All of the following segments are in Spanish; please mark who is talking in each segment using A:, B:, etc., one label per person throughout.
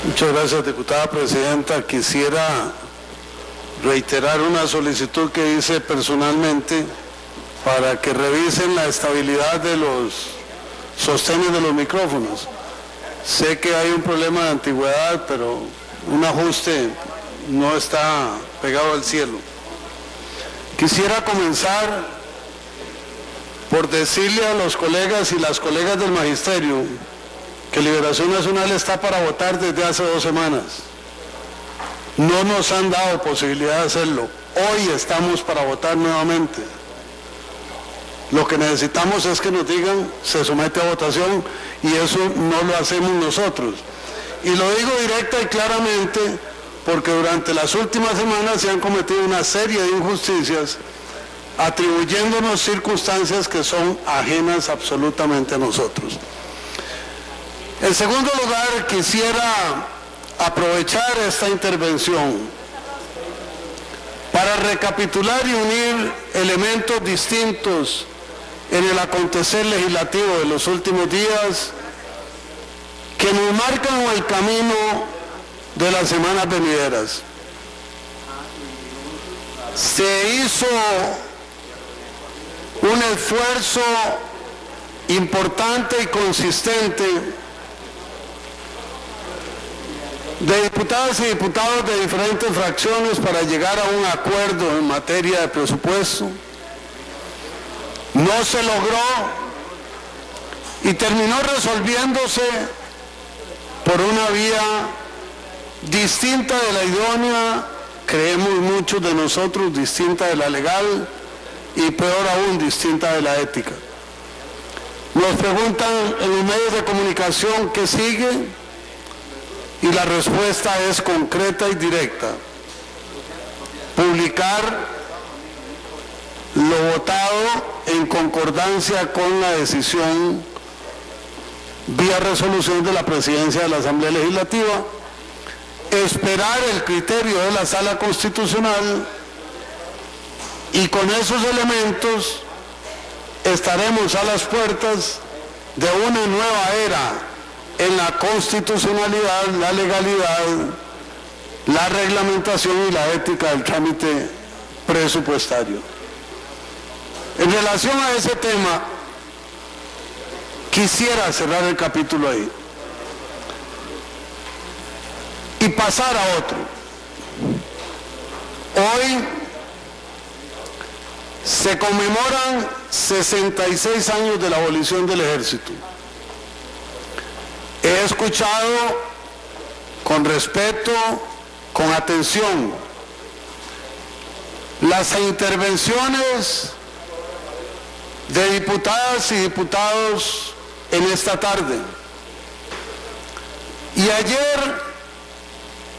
A: Muchas gracias, diputada presidenta. Quisiera reiterar una solicitud que hice personalmente para que revisen la estabilidad de los sostenes de los micrófonos. Sé que hay un problema de antigüedad, pero un ajuste no está pegado al cielo. Quisiera comenzar por decirle a los colegas y las colegas del magisterio que Liberación Nacional está para votar desde hace 2 semanas. No nos han dado posibilidad de hacerlo. Hoy estamos para votar nuevamente. Lo que necesitamos es que nos digan, se somete a votación, y eso no lo hacemos nosotros. Y lo digo directa y claramente porque durante las últimas semanas se han cometido una serie de injusticias atribuyéndonos circunstancias que son ajenas absolutamente a nosotros. En segundo lugar, quisiera aprovechar esta intervención para recapitular y unir elementos distintos en el acontecer legislativo de los últimos días que nos marcan el camino de las semanas venideras. Se hizo un esfuerzo importante y consistente de diputadas y diputados de diferentes fracciones para llegar a un acuerdo en materia de presupuesto. No se logró y terminó resolviéndose por una vía distinta de la idónea, creemos muchos de nosotros, distinta de la legal y peor aún, distinta de la ética. Nos preguntan en los medios de comunicación qué sigue y la respuesta es concreta y directa: publicar lo votado en concordancia con la decisión vía resolución de la Presidencia de la Asamblea Legislativa, esperar el criterio de la Sala Constitucional, y con esos elementos estaremos a las puertas de una nueva era en la constitucionalidad, la legalidad, la reglamentación y la ética del trámite presupuestario. En relación a ese tema, quisiera cerrar el capítulo ahí y pasar a otro. Hoy se conmemoran 66 años de la abolición del ejército. He escuchado con respeto, con atención, las intervenciones de diputadas y diputados en esta tarde. Y ayer,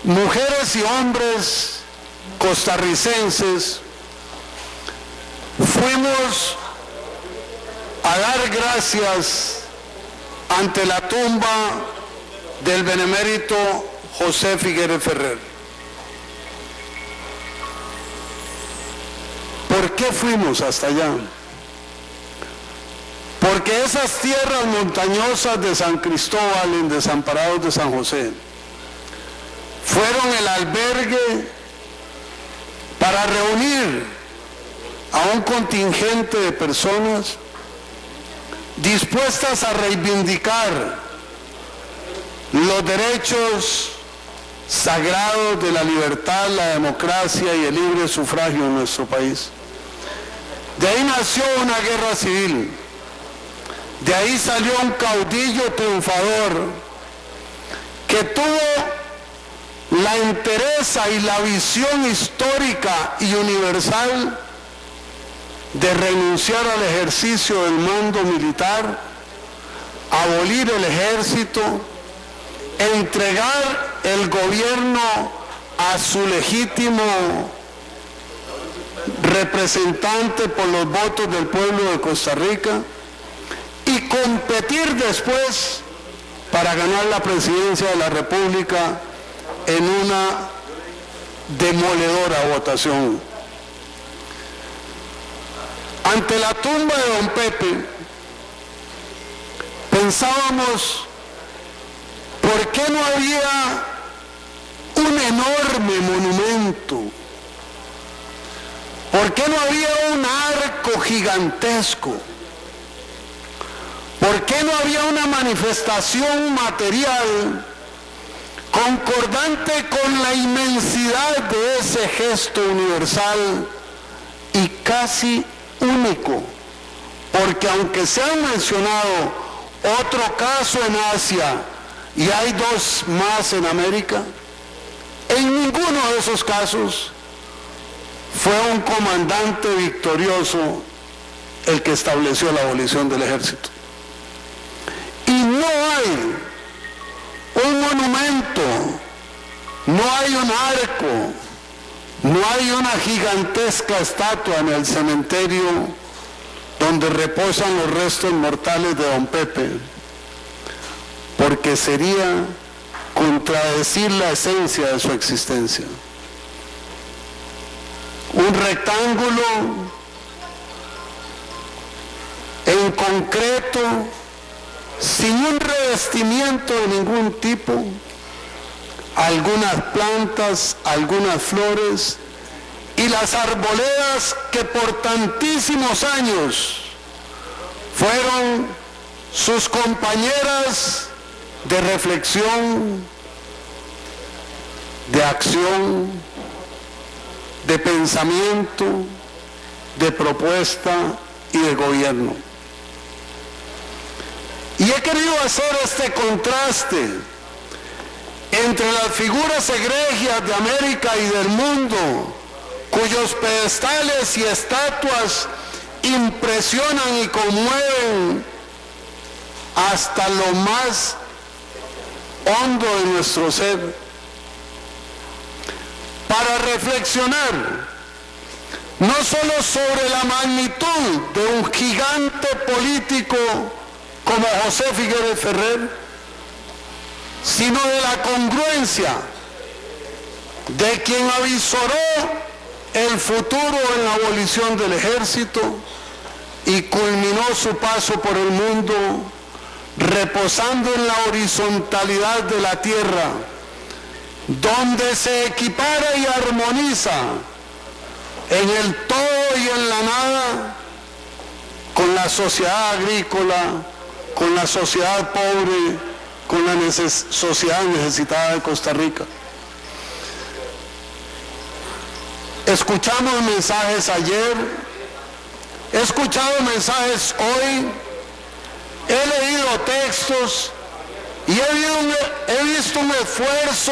A: mujeres y hombres costarricenses fuimos a dar gracias ante la tumba del benemérito José Figueres Ferrer. ¿Por qué fuimos hasta allá? Porque esas tierras montañosas de San Cristóbal, en Desamparados de San José, fueron el albergue para reunir a un contingente de personas dispuestas a reivindicar los derechos sagrados de la libertad, la democracia y el libre sufragio en nuestro país. De ahí nació una guerra civil, de ahí salió un caudillo triunfador que tuvo la entereza y la visión histórica y universal de renunciar al ejercicio del mando militar, abolir el ejército, entregar el gobierno a su legítimo representante por los votos del pueblo de Costa Rica y competir después para ganar la presidencia de la República en una demoledora votación. Ante la tumba de don Pepe, pensábamos, ¿por qué no había un enorme monumento? ¿Por qué no había un arco gigantesco? ¿Por qué no había una manifestación material concordante con la inmensidad de ese gesto universal y casi único? Porque aunque se han mencionado otro caso en Asia y hay dos más en América, en ninguno de esos casos fue un comandante victorioso el que estableció la abolición del ejército. Y no hay un monumento, no hay un arco, no hay una gigantesca estatua en el cementerio donde reposan los restos mortales de don Pepe, porque sería contradecir la esencia de su existencia. Un rectángulo en concreto, sin un revestimiento de ningún tipo, algunas plantas, algunas flores y las arboledas que por tantísimos años fueron sus compañeras de reflexión, de acción, de pensamiento, de propuesta y de gobierno. Y he querido hacer este contraste entre las figuras egregias de América y del mundo, cuyos pedestales y estatuas impresionan y conmueven hasta lo más hondo de nuestro ser, para reflexionar no solo sobre la magnitud de un gigante político como José Figueres Ferrer, sino de la congruencia de quien avisoró el futuro en la abolición del ejército y culminó su paso por el mundo reposando en la horizontalidad de la tierra, donde se equipara y armoniza en el todo y en la nada con la sociedad agrícola, con la sociedad pobre, con la sociedad necesitada de Costa Rica. Escuchamos mensajes ayer, he escuchado mensajes hoy, he leído textos y he visto un esfuerzo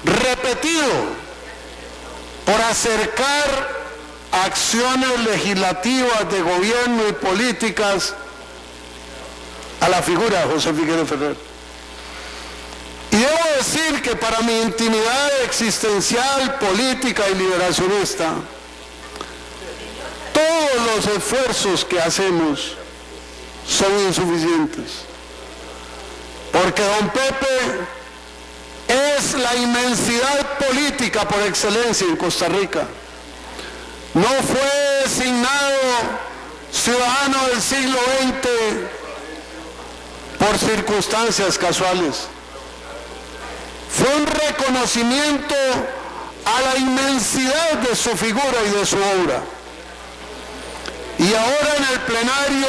A: repetido por acercar acciones legislativas de gobierno y políticas a la figura de José Figueres Ferrer. Y debo decir que para mi intimidad existencial, política y liberacionista, todos los esfuerzos que hacemos son insuficientes. Porque don Pepe es la inmensidad política por excelencia en Costa Rica. No fue designado ciudadano del siglo XX por circunstancias casuales. Fue un reconocimiento a la inmensidad de su figura y de su obra. Y ahora en el plenario,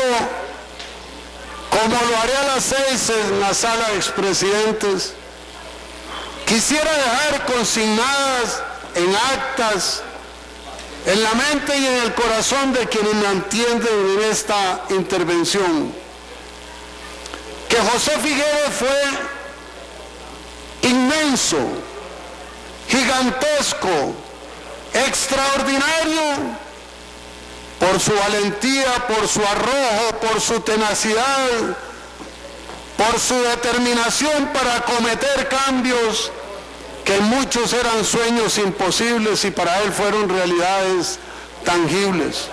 A: como lo haré a las 6 en la sala de expresidentes, quisiera dejar consignadas en actas, en la mente y en el corazón de quienes me entienden en esta intervención, que José Figueres fue inmenso, gigantesco, extraordinario, por su valentía, por su arrojo, por su tenacidad, por su determinación para acometer cambios que muchos eran sueños imposibles y para él fueron realidades tangibles.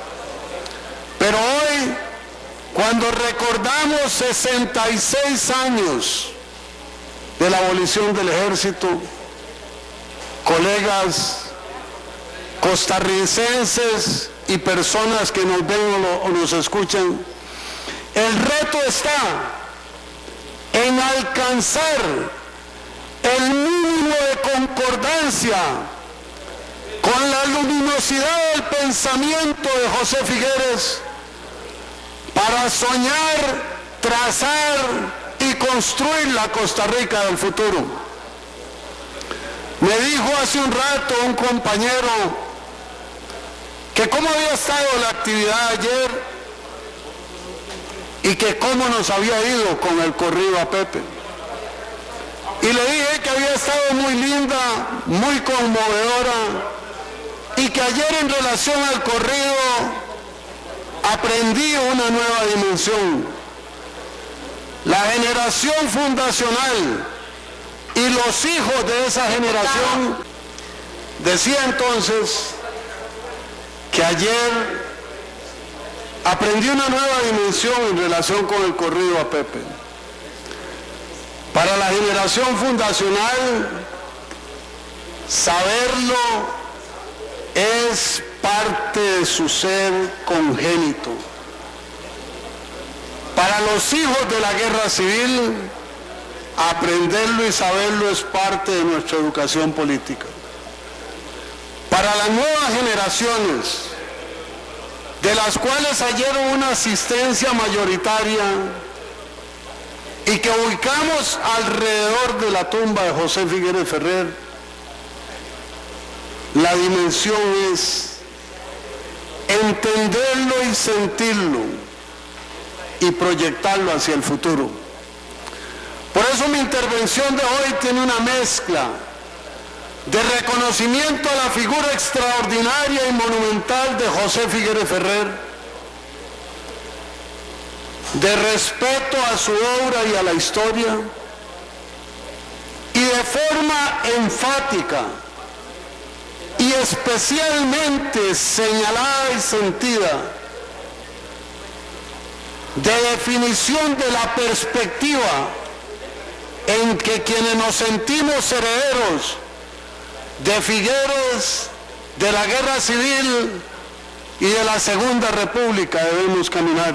A: Pero hoy, cuando recordamos 66 años de la abolición del ejército, colegas costarricenses y personas que nos ven o nos escuchan, el reto está en alcanzar el mínimo mínimo de concordancia con la luminosidad del pensamiento de José Figueres para soñar, trazar y construir la Costa Rica del futuro. Me dijo hace un rato un compañero que cómo había estado la actividad ayer y que cómo nos había ido con el corrido a Pepe. Y le dije que había estado muy linda, muy conmovedora, y que ayer en relación al corrido aprendí una nueva dimensión. La generación fundacional y los hijos de esa generación, decía entonces que ayer aprendí una nueva dimensión en relación con el corrido a Pepe. Para la generación fundacional, saberlo es parte de su ser congénito. Para los hijos de la guerra civil, aprenderlo y saberlo es parte de nuestra educación política. Para las nuevas generaciones, de las cuales ayer hubo una asistencia mayoritaria y que ubicamos alrededor de la tumba de José Figueres Ferrer, la dimensión es entenderlo y sentirlo y proyectarlo hacia el futuro. Por eso mi intervención de hoy tiene una mezcla de reconocimiento a la figura extraordinaria y monumental de José Figueres Ferrer, de respeto a su obra y a la historia, y de forma enfática y especialmente señalada y sentida, de definición de la perspectiva en que quienes nos sentimos herederos de Figueres, de la Guerra Civil y de la Segunda República debemos caminar.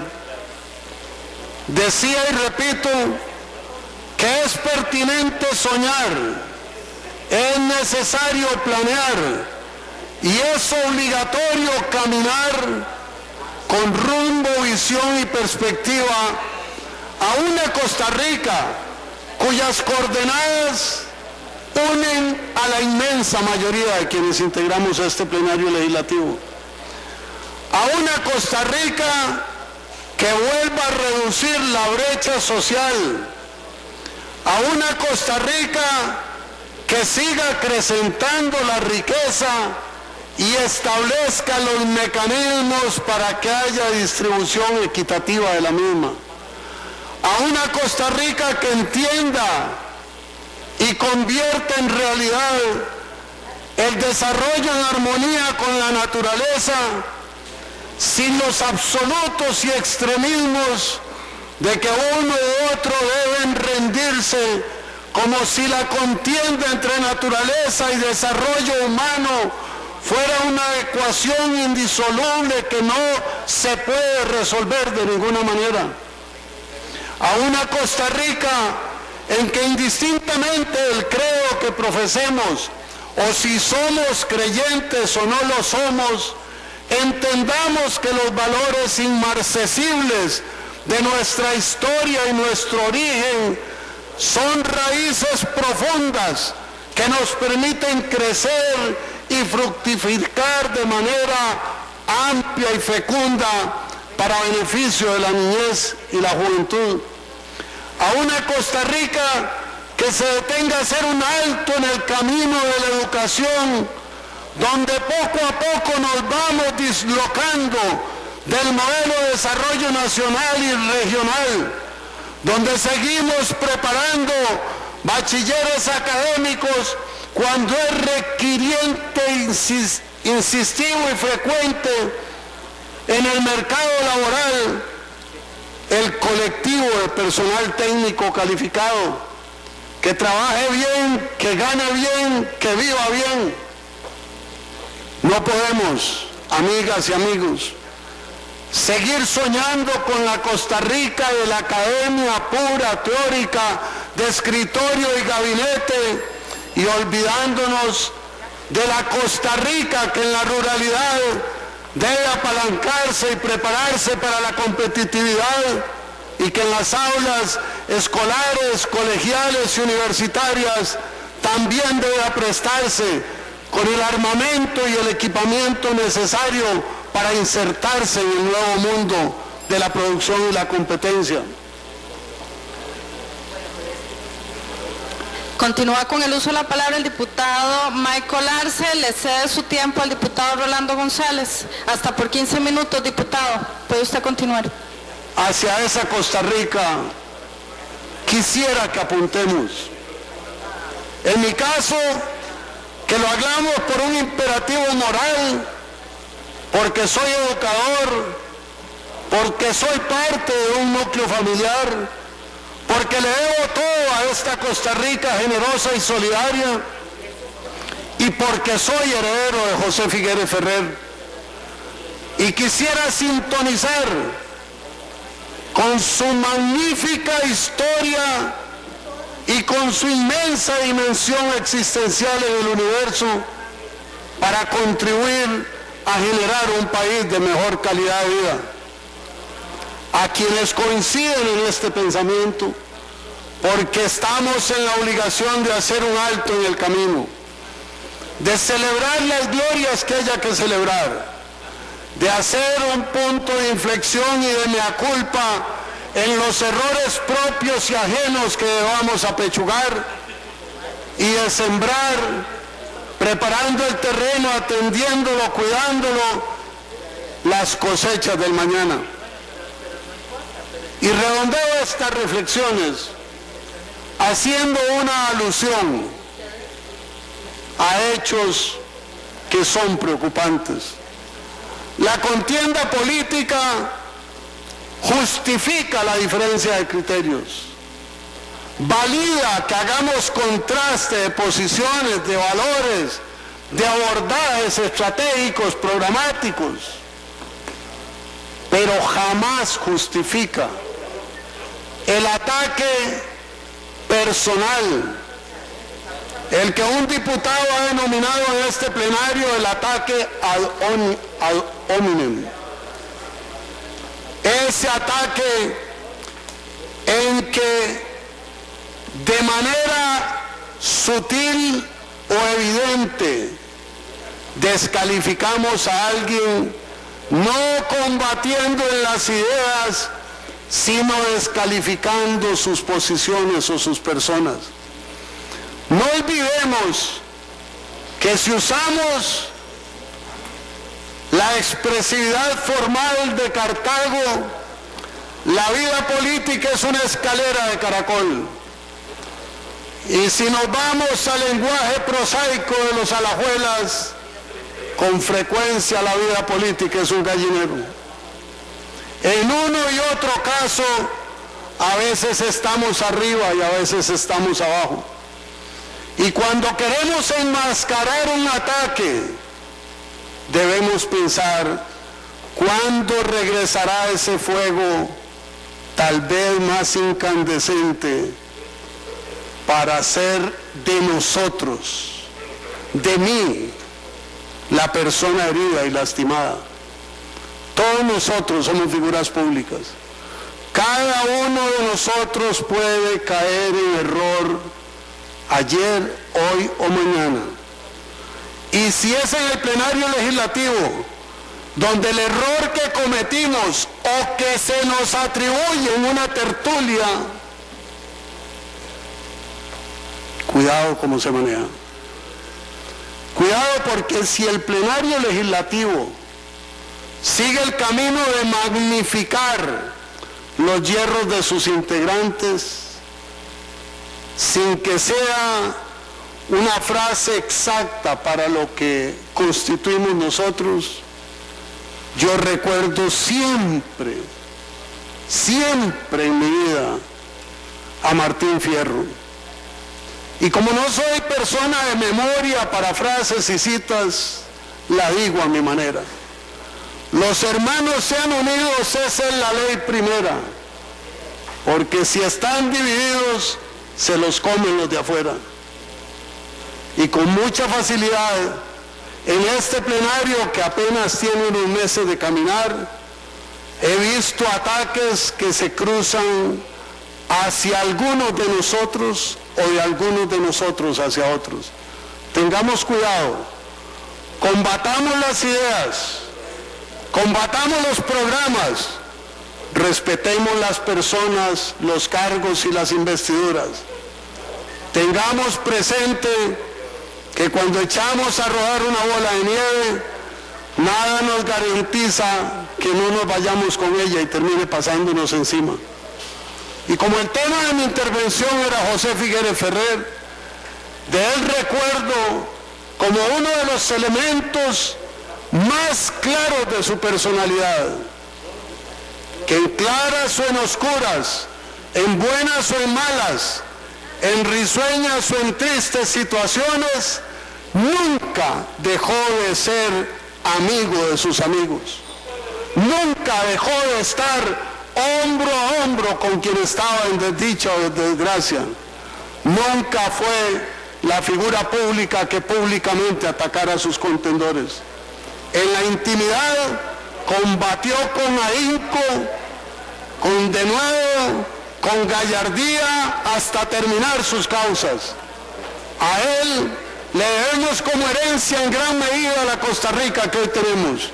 A: Decía y repito que es pertinente soñar, es necesario planear y es obligatorio caminar con rumbo, visión y perspectiva a una Costa Rica cuyas coordenadas unen a la inmensa mayoría de quienes integramos este plenario legislativo. A una Costa Rica que vuelva a reducir la brecha social. A una Costa Rica que siga acrecentando la riqueza y establezca los mecanismos para que haya distribución equitativa de la misma. A una Costa Rica que entienda y convierta en realidad el desarrollo en armonía con la naturaleza, sin los absolutos y extremismos de que uno u otro deben rendirse, como si la contienda entre naturaleza y desarrollo humano fuera una ecuación indisoluble que no se puede resolver de ninguna manera. A una Costa Rica en que indistintamente del credo que profesemos, o si somos creyentes o no lo somos, entendamos que los valores inmarcesibles de nuestra historia y nuestro origen son raíces profundas que nos permiten crecer y fructificar de manera amplia y fecunda para beneficio de la niñez y la juventud. A una Costa Rica que se detenga a hacer un alto en el camino de la educación, donde poco a poco nos vamos dislocando del modelo de desarrollo nacional y regional, donde seguimos preparando bachilleres académicos cuando es requiriente, insistivo y frecuente en el mercado laboral el colectivo de personal técnico calificado, que trabaje bien, que gane bien, que viva bien. No podemos, amigas y amigos, seguir soñando con la Costa Rica de la academia pura, teórica, de escritorio y gabinete, y olvidándonos de la Costa Rica que en la ruralidad debe apalancarse y prepararse para la competitividad, y que en las aulas escolares, colegiales y universitarias también debe aprestarse con el armamento y el equipamiento necesario para insertarse en el nuevo mundo de la producción y la competencia.
B: Continúa con el uso de la palabra el diputado Michael Arce. Le cede su tiempo al diputado Rolando González. Hasta por 15 minutos, diputado. Puede usted continuar.
A: Hacia esa Costa Rica quisiera que apuntemos. En mi caso, que lo hagamos por un imperativo moral, porque soy educador, porque soy parte de un núcleo familiar, porque le debo todo a esta Costa Rica generosa y solidaria, y porque soy heredero de José Figueres Ferrer. Y quisiera sintonizar con su magnífica historia y con su inmensa dimensión existencial en el universo para contribuir a generar un país de mejor calidad de vida. A quienes coinciden en este pensamiento, porque estamos en la obligación de hacer un alto en el camino, de celebrar las glorias que haya que celebrar, de hacer un punto de inflexión y de mea culpa en los errores propios y ajenos que debamos apechugar, y de sembrar, preparando el terreno, atendiéndolo, cuidándolo, las cosechas del mañana. Y redondeo estas reflexiones haciendo una alusión a hechos que son preocupantes. La contienda política justifica la diferencia de criterios, valida que hagamos contraste de posiciones, de valores, de abordajes estratégicos, programáticos, pero jamás justifica el ataque personal, el que un diputado ha denominado en este plenario el ataque ad hominem. Ese ataque en que de manera sutil o evidente descalificamos a alguien, no combatiendo en las ideas, sino descalificando sus posiciones o sus personas. No olvidemos que si usamos la expresividad formal de Cartago, la vida política es una escalera de caracol. Y si nos vamos al lenguaje prosaico de los alajuelas, con frecuencia la vida política es un gallinero. En uno y otro caso, a veces estamos arriba y a veces estamos abajo. Y cuando queremos enmascarar un ataque, debemos pensar, ¿cuándo regresará ese fuego, tal vez más incandescente, para hacer de nosotros, de mí, la persona herida y lastimada? Todos nosotros somos figuras públicas. Cada uno de nosotros puede caer en error ayer, hoy o mañana. Y si es en el plenario legislativo, donde el error que cometimos o que se nos atribuye en una tertulia, cuidado cómo se maneja. Cuidado, porque si el plenario legislativo sigue el camino de magnificar los yerros de sus integrantes, sin que sea una frase exacta para lo que constituimos nosotros, yo recuerdo siempre en mi vida a Martín Fierro. Y como no soy persona de memoria para frases y citas, la digo a mi manera. Los hermanos sean unidos, esa es la ley primera, porque si están divididos, se los comen los de afuera. y con mucha facilidad en este plenario que apenas tiene unos meses de caminar, he visto ataques que se cruzan hacia algunos de nosotros o de algunos de nosotros hacia otros. Tengamos cuidado, combatamos las ideas, combatamos los programas, respetemos las personas, los cargos y las investiduras. Tengamos presente que cuando echamos a rodar una bola de nieve, nada nos garantiza que no nos vayamos con ella y termine pasándonos encima. Y como el tema de mi intervención era José Figueres Ferrer, de él recuerdo como uno de los elementos más claros de su personalidad, que en claras o en oscuras, en buenas o en malas, en risueñas o en tristes situaciones, nunca dejó de ser amigo de sus amigos. Nunca dejó de estar hombro a hombro con quien estaba en desdicha o desgracia. Nunca fue la figura pública que públicamente atacara a sus contendores. En la intimidad combatió con ahínco, con denuedo, con gallardía hasta terminar sus causas. A él le debemos como herencia en gran medida la Costa Rica que hoy tenemos.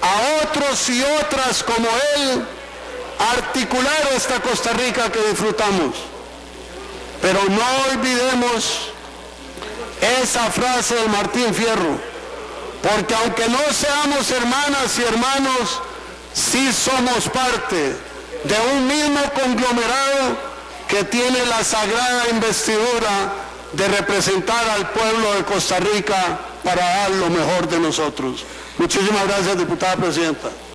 A: A otros y otras como él articular esta Costa Rica que disfrutamos. Pero no olvidemos esa frase de Martín Fierro, porque aunque no seamos hermanas y hermanos, sí somos parte de un mismo conglomerado que tiene la sagrada investidura de representar al pueblo de Costa Rica para dar lo mejor de nosotros. Muchísimas gracias, diputada presidenta.